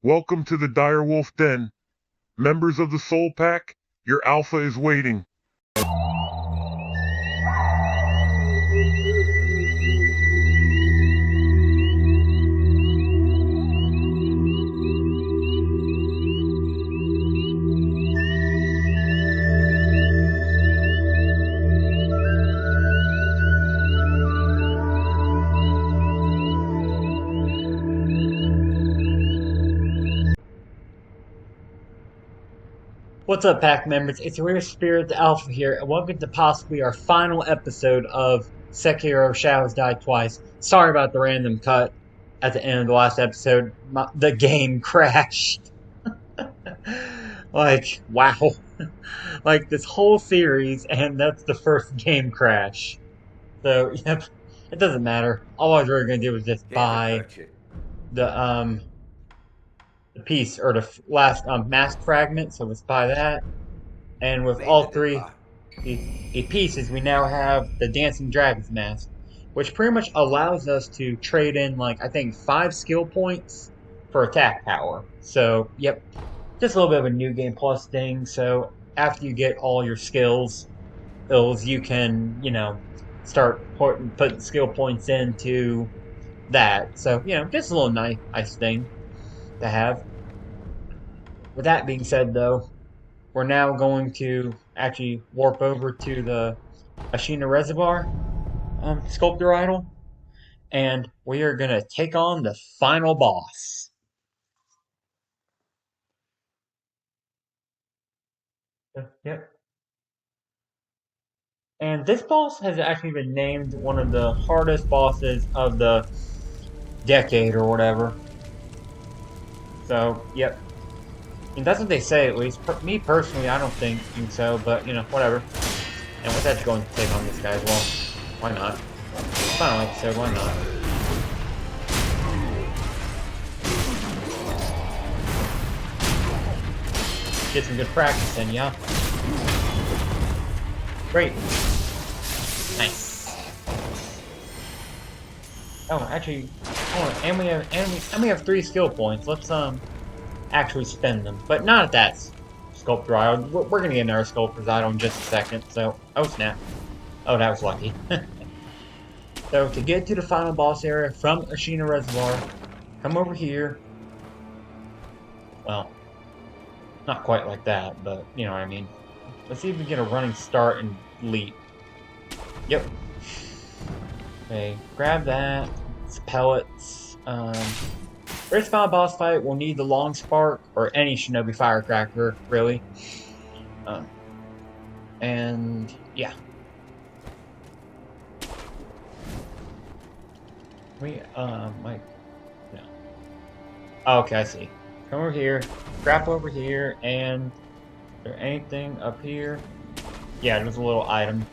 Welcome to the Direwolf Den. Members of the Soul Pack, your alpha is waiting. What's up, Pack members? It's your Spirit the Alpha here, and welcome to possibly our final episode of Sekiro Shadows Die Twice. Sorry about the random cut at the end of the last episode. The game crashed. Wow. Like, this whole series, and that's the first game crash. So, yep, it doesn't matter. All I was really going to do was just buy the, the piece, or the last, mask fragment, so let's buy that. And with all three pieces, we now have the Dancing Dragon's Mask, which pretty much allows us to trade in, like, I think 5 skill points for attack power. So, yep, just a little bit of a new game plus thing. So, after you get all your skills, you can, start putting skill points into that. So, just a little nice thing to have. With that being said, though, we're now going to actually warp over to the Ashina Reservoir sculptor idol, and we are going to take on the final boss. Yep. And this boss has actually been named one of the hardest bosses of the decade or whatever. So, yep. And that's what they say, at least. Me personally, I don't think so, but, whatever. And we're actually going to take on this guy as well. Why not? Final episode, why not? Get some good practice in, yeah. Great. Nice. Oh, actually, and we have 3 skill points. Let's actually spend them, but not at that sculptor idol. We're gonna get another sculptor's idol in just a second. So, oh snap! Oh, that was lucky. So to get to the final boss area from Ashina Reservoir, come over here. Well, not quite like that, but you know what I mean. Let's see if we get a running start and leap. Yep. Okay, grab that. It's pellets. For this final boss fight, we'll need the long spark or any shinobi firecracker, really. And yeah. Like, no. Oh, okay, I see. Come over here, grapple over here, and is there anything up here? Yeah, there's a little item.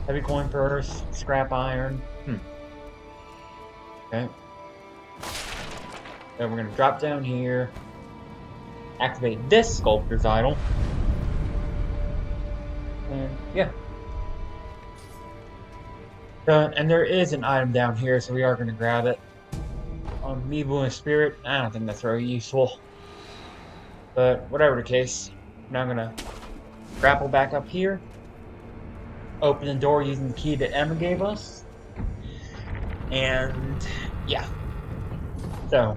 Heavy coin purse, scrap iron. Okay. Then we're gonna drop down here, activate this sculptor's idol, and yeah. And there is an item down here, so we are gonna grab it. Amiibo and Spirit, I don't think that's very useful. But whatever the case, now I'm gonna grapple back up here, open the door using the key that Emma gave us, and yeah. So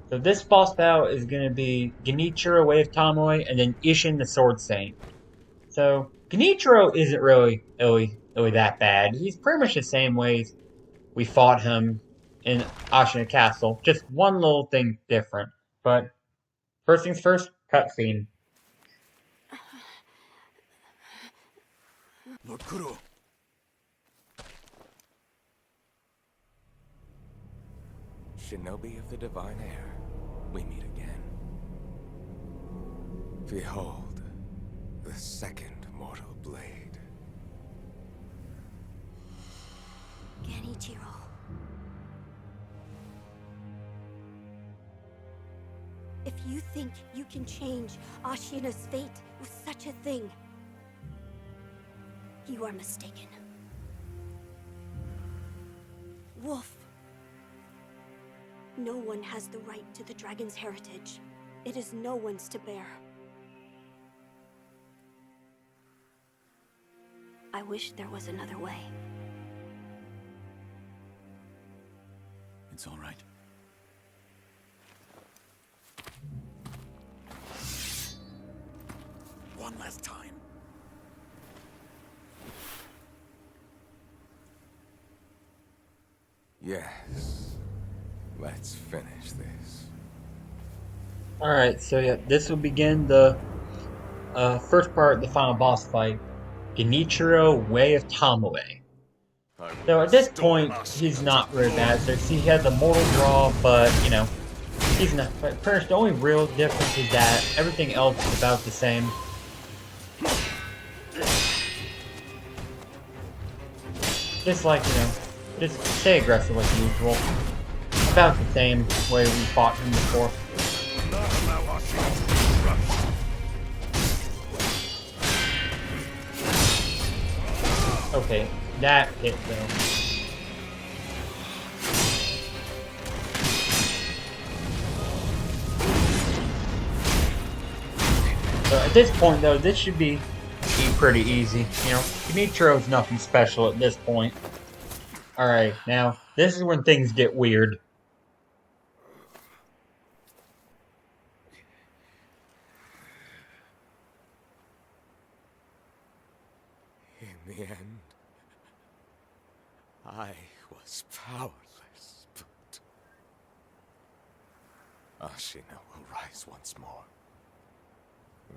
this boss battle is gonna be Genichiro Wave Tomoe and then Isshin the Sword Saint. So Genichiro isn't really that bad. He's pretty much the same way we fought him in Ashina Castle, just one little thing different. But first things first, cutscene. Lord Kuro. Shinobi of the Divine Air, we meet again. Behold, the second mortal blade. Genichiro. If you think you can change Ashina's fate with such a thing, you are mistaken. Wolf. No one has the right to the dragon's heritage. It is no one's to bear. I wish there was another way. It's all right. One last time. Yes. Let's finish this. Alright, so yeah, this will begin the first part, the final boss fight. Genichiro Way of Tomoe. So at this point, he's not really bad. So he had the mortal draw, but you know, he's not. But first, the only real difference is that everything else is about the same. Just like, you know, just stay aggressive like usual. About the same way we fought him before. Okay, that hit though. So at this point though, this should be pretty easy. You know, Genichiro's nothing special at this point. Alright, now, this is when things get weird. In the end, I was powerless, but Ashina will rise once more.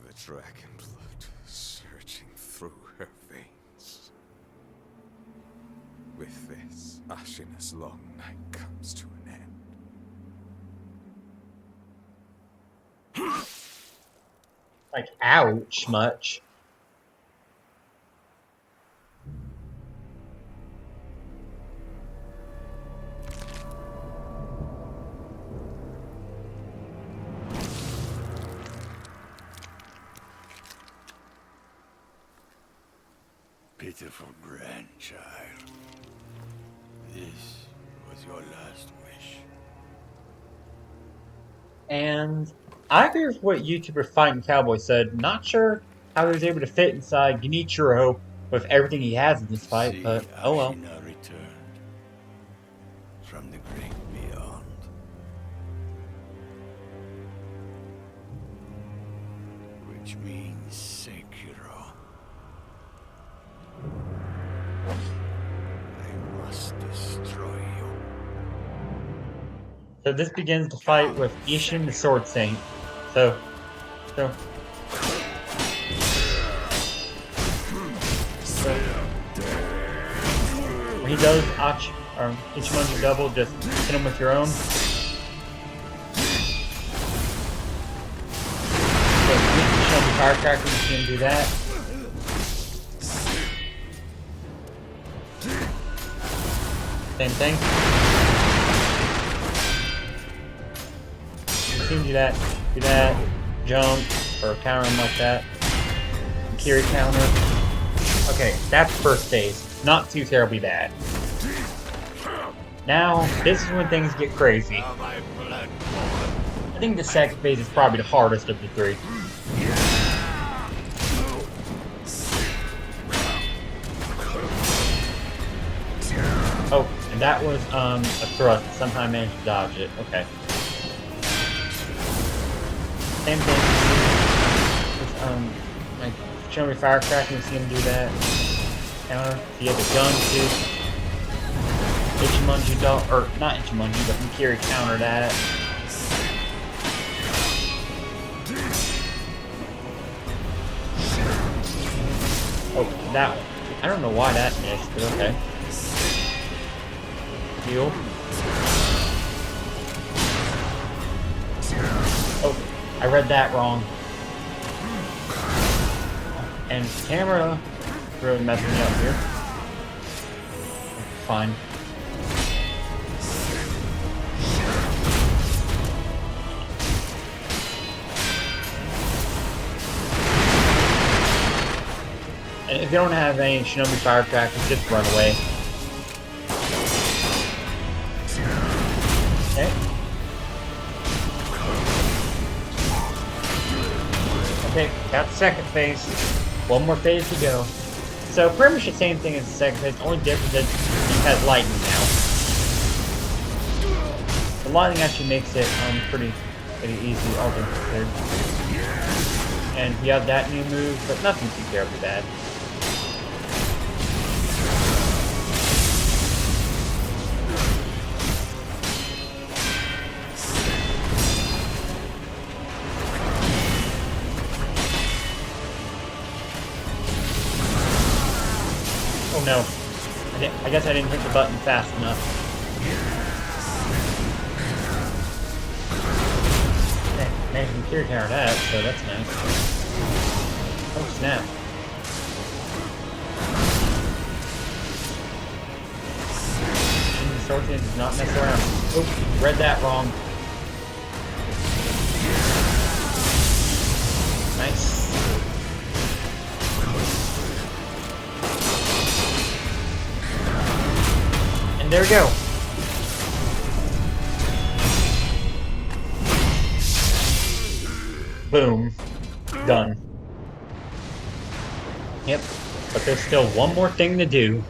The dragon blood surging through her veins. With this, Ashina's long night comes to an end. Like, ouch, much. Pitiful grandchild. This was your last wish. And I agree with what YouTuber Fighting Cowboy said. Not sure how he was able to fit inside Genichiro with everything he has in this fight, but oh well. Ashina returned from the great beyond. Which means Sekiro. I must destroy you. So this begins the fight with Isshin the Sword Saint. So when he does Ichimonji double, just hit him with your own. So you can show me Firecracker, you can do that. Same thing. You can do that, jump, or counter him like that. Kiri counter. Okay, that's first phase. Not too terribly bad. Now, this is when things get crazy. I think the second phase is probably the hardest of the three. Oh, and that was a thrust. Somehow I managed to dodge it. Okay. Same thing. Just, like, show me Firecracker and see him do that. Counter. He has a gun too. Ichimonji double, or not Ichimonji, but Mikiri counter that. Oh, that one. I don't know why that missed, but okay. Heal. Oh, I read that wrong. And camera really messing me up here. Fine. And if you don't have any Shinobi Firecrackers, just run away. Okay. Okay, got the second phase. One more phase to go. So pretty much the same thing as the second phase. Only difference is it has lightning now. The lightning actually makes it pretty easy, all things considered. And you have that new move, but nothing too terribly bad. Oh no. I guess I didn't hit the button fast enough. Managed to clear tower that, so that's nice. Oh snap. Sorting does not mess around. Oh, read that wrong. Nice. And there we go. Boom. Done. Yep. But there's still one more thing to do.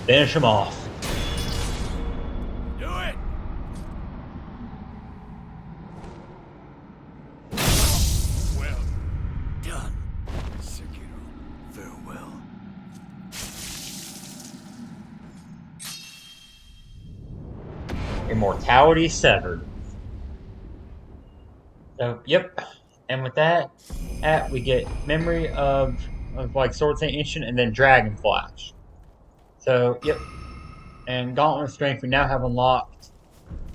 Finish him off. Do it! Well done, Sekiro. Farewell. Immortality severed. So, yep. And with that, we get memory of like Sword Saint Isshin and then Dragon Flash. So, yep. And Gauntlet Strength, we now have unlocked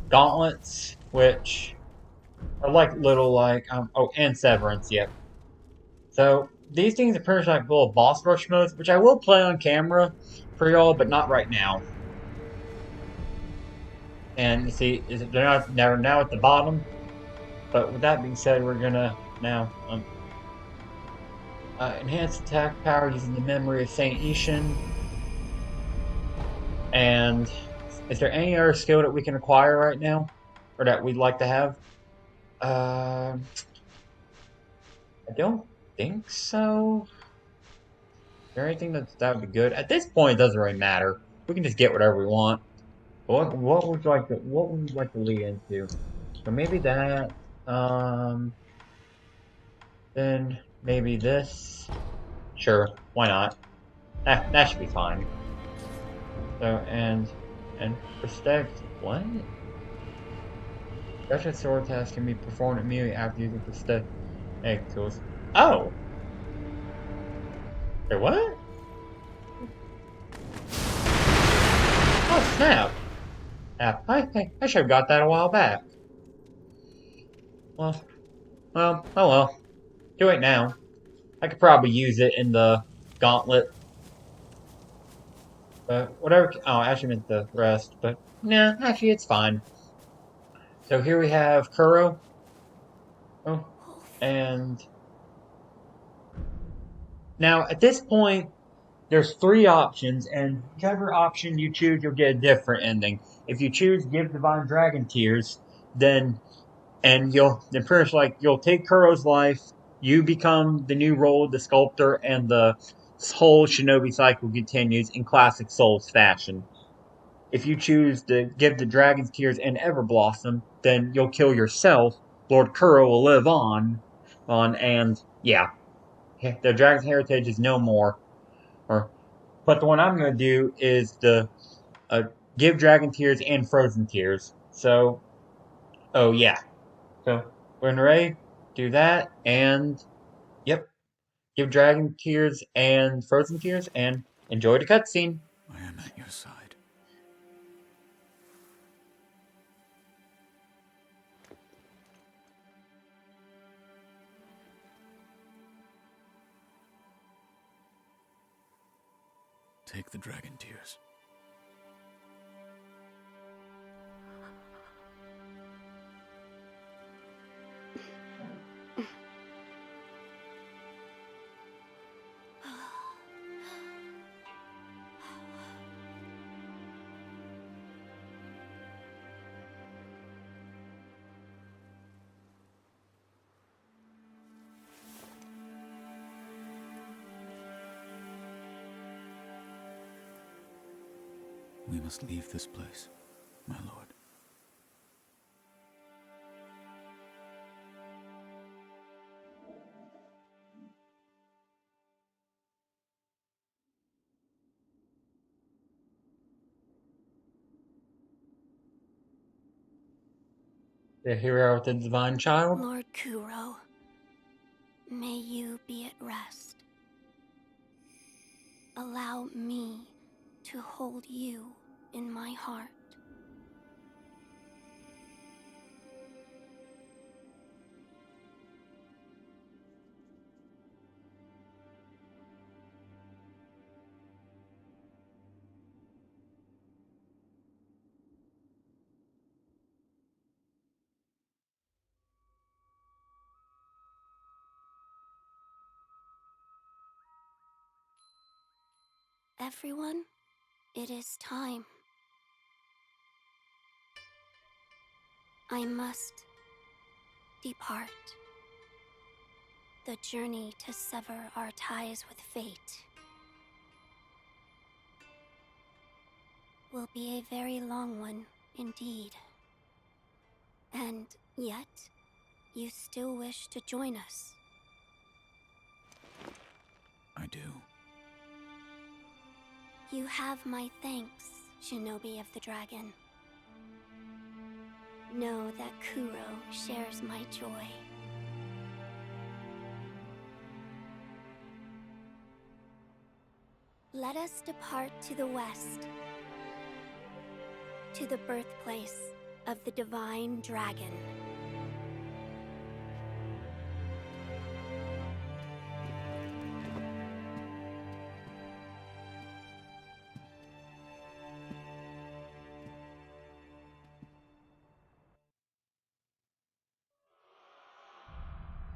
Gauntlets, which are like little like, oh, and Severance, yep. So, these things are pretty much like little boss rush modes, which I will play on camera for y'all, but not right now. And you see, they're now at the bottom. But with that being said, we're gonna now enhance attack power using the memory of Saint Isshin. And is there any other skill that we can acquire right now, or that we'd like to have? I don't think so. Is there anything that would be good? At this point, it doesn't really matter. We can just get whatever we want. What would you like to lead into? So maybe that. Then maybe this. Sure, why not? That should be fine. So and respect what? Special sword tasks can be performed immediately after using respect egg tools. Oh! Wait, what? Oh snap! I should have got that a while back. Well, oh well. Do it now. I could probably use it in the gauntlet. But whatever. Oh, I actually meant the rest. But nah, actually it's fine. So here we have Kuro. Oh, and now at this point, there's three options, and whichever option you choose, you'll get a different ending. If you choose Give Divine Dragon Tears, then you'll pretty much like you'll take Kuro's life, you become the new role of the sculptor, and the whole shinobi cycle continues in classic Souls fashion. If you choose to give the Dragon's Tears and Everblossom, then you'll kill yourself. Lord Kuro will live on, and yeah, the Dragon's Heritage is no more. But the one I'm going to do is the Give Dragon Tears and Frozen Tears. So, oh yeah. So, when ready, do that, and yep, Give Dragon Tears and Frozen Tears, and enjoy the cutscene. I am at your side. Take the dragon tears. We must leave this place, my lord. The hero with the divine child. Lord Kuro, may you be at rest. Allow me to hold you in my heart. Everyone, it is time. I must depart. The journey to sever our ties with fate will be a very long one indeed. And yet, you still wish to join us. I do. You have my thanks, Shinobi of the Dragon. Know that Kuro shares my joy. Let us depart to the west, to the birthplace of the divine dragon.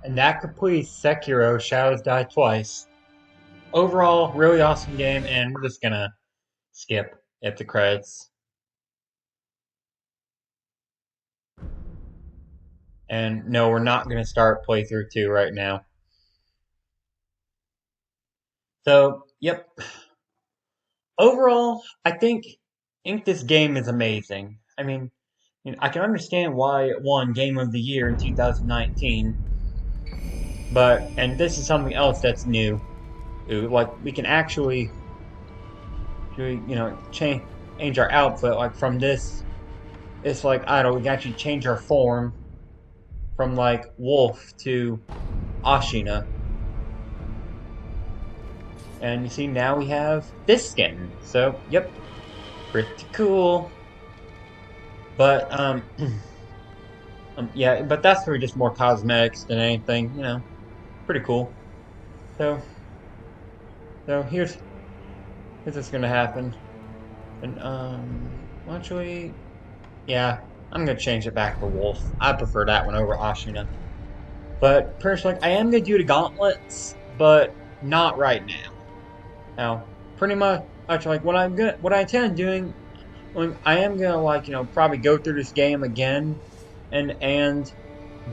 And that completes Sekiro Shadows Die twice. Overall, really awesome game, and we're just gonna skip at the credits. And no, we're not gonna start playthrough 2 right now. So, yep. Overall, I think this game is amazing. I mean, I can understand why it won Game of the Year in 2019. And this is something else that's new. Like, we can actually, change our outfit. Like, from this, it's like, I don't know, we can actually change our form from, like, Wolf to Ashina. And you see, now we have this skin. So, yep, pretty cool. But, yeah, but that's really just more cosmetics than anything, pretty cool. So here's what's gonna happen. And, actually, yeah, I'm gonna change it back to Wolf. I prefer that one over Ashina. But, personally, I am gonna do the gauntlets, but not right now. Now, pretty much, like, what I intend on doing, I am gonna, probably go through this game again, and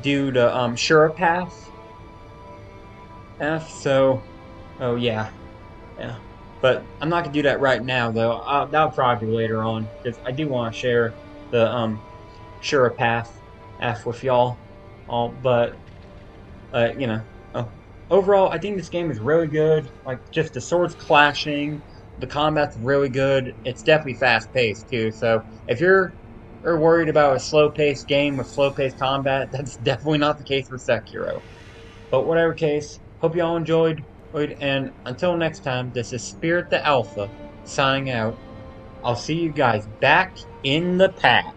do the, Shura path. So, oh yeah. But I'm not gonna do that right now, though. That'll probably be later on, because I do want to share the Shura path with y'all. Overall, I think this game is really good. Like, just the swords clashing, the combat's really good. It's definitely fast-paced too. So if you're worried about a slow-paced game with slow-paced combat, that's definitely not the case with Sekiro. But whatever case, hope you all enjoyed. And until next time, this is Spirit the Alpha signing out. I'll see you guys back in the pack.